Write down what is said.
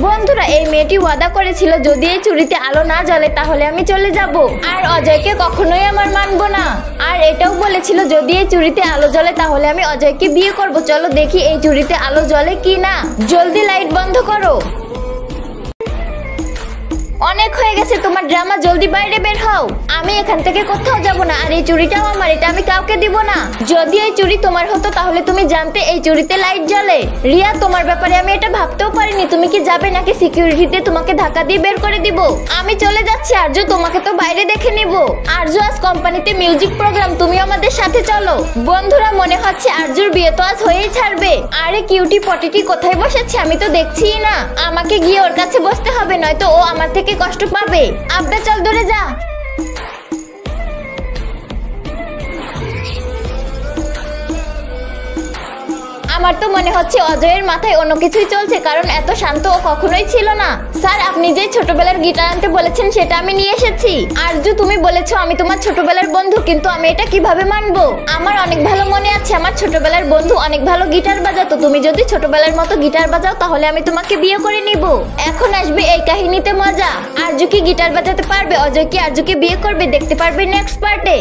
বন্ধুরা এই মেয়েটি ওয়াদা করেছিল যদি এই চুড়িতে আলো না জ্বলে তাহলে আমি চলে যাব আর অজয়কে কখনোই আমার মানবো না। আর এটাও বলেছিল যদি এই চুড়িতে আলো জ্বলে তাহলে আমি অজয়কে বিয়ে করব। চলো দেখি এই চুড়িতে আলো জ্বলে কি না। জলদি লাইট বন্ধ করো। অনেক হয়ে গেছে তোমার ড্রামা, জলদি বাইরে বের হও। আমি এখান থেকে কোথাও যাব না। আর এই চুড়িটাও আমার, এটা আমি কাউকে দিব না। যদি এই চুড়ি তোমার হতো তাহলে তুমি জানতে এই চুড়িতে লাইট জ্বলে। রিয়া তোমার ব্যাপারে আমি এটা ভাবতেও পারিনি। তুমি কি যাবে নাকি সিকিউরিটিতে তোমাকে ধাক্কা দিয়ে বের করে দিব? আমি চলে যাচ্ছি আরজু, তোমাকে তো বাইরে দেখে নিব। আরজু আজ কোম্পানিতে মিউজিক প্রোগ্রাম, তুমি আমাদের সাথে চলো। বন্ধুরা মনে হচ্ছে আরজুর বিয়ে তো আজ হয়েই ছাড়বে। আরে কিউটি পটিটি কোথায় বসেছে আমি তো দেখছিই না। আমাকে গিয়ে ওর কাছে বসতে হবে, নয়তো ও আমার থেকে কষ্ট পাবে। আব্বা চল দূরে যা। আমার তো মনে হচ্ছে অজয়ের মাথায় অন্য কিছুই চলছে, কারণ এত শান্ত ও কখনোই ছিল না। স্যার আপনি যে ছোটবেলার গিটার আনতে বলেছেন সেটা আমি নিয়ে এসেছি। আরজু তুমি বলেছো আমি তোমার ছোটবেলার বন্ধু, কিন্তু আমি এটা কিভাবে মানবো? আমার অনেক ভালো মনে আছে আমার ছোটবেলার বন্ধু অনেক ভালো গিটার বাজাতো। তুমি যদি ছোটবেলার মতো গিটার বাজাও তাহলে আমি তোমাকে বিয়ে করে নিব। এখন আসবে এই কাহিনীতে মজা। আরজু কি গিটার বাজাতে পারবে? অজয় কি আরজুকে বিয়ে করবে? দেখতে পারবে নেক্সট পার্টে।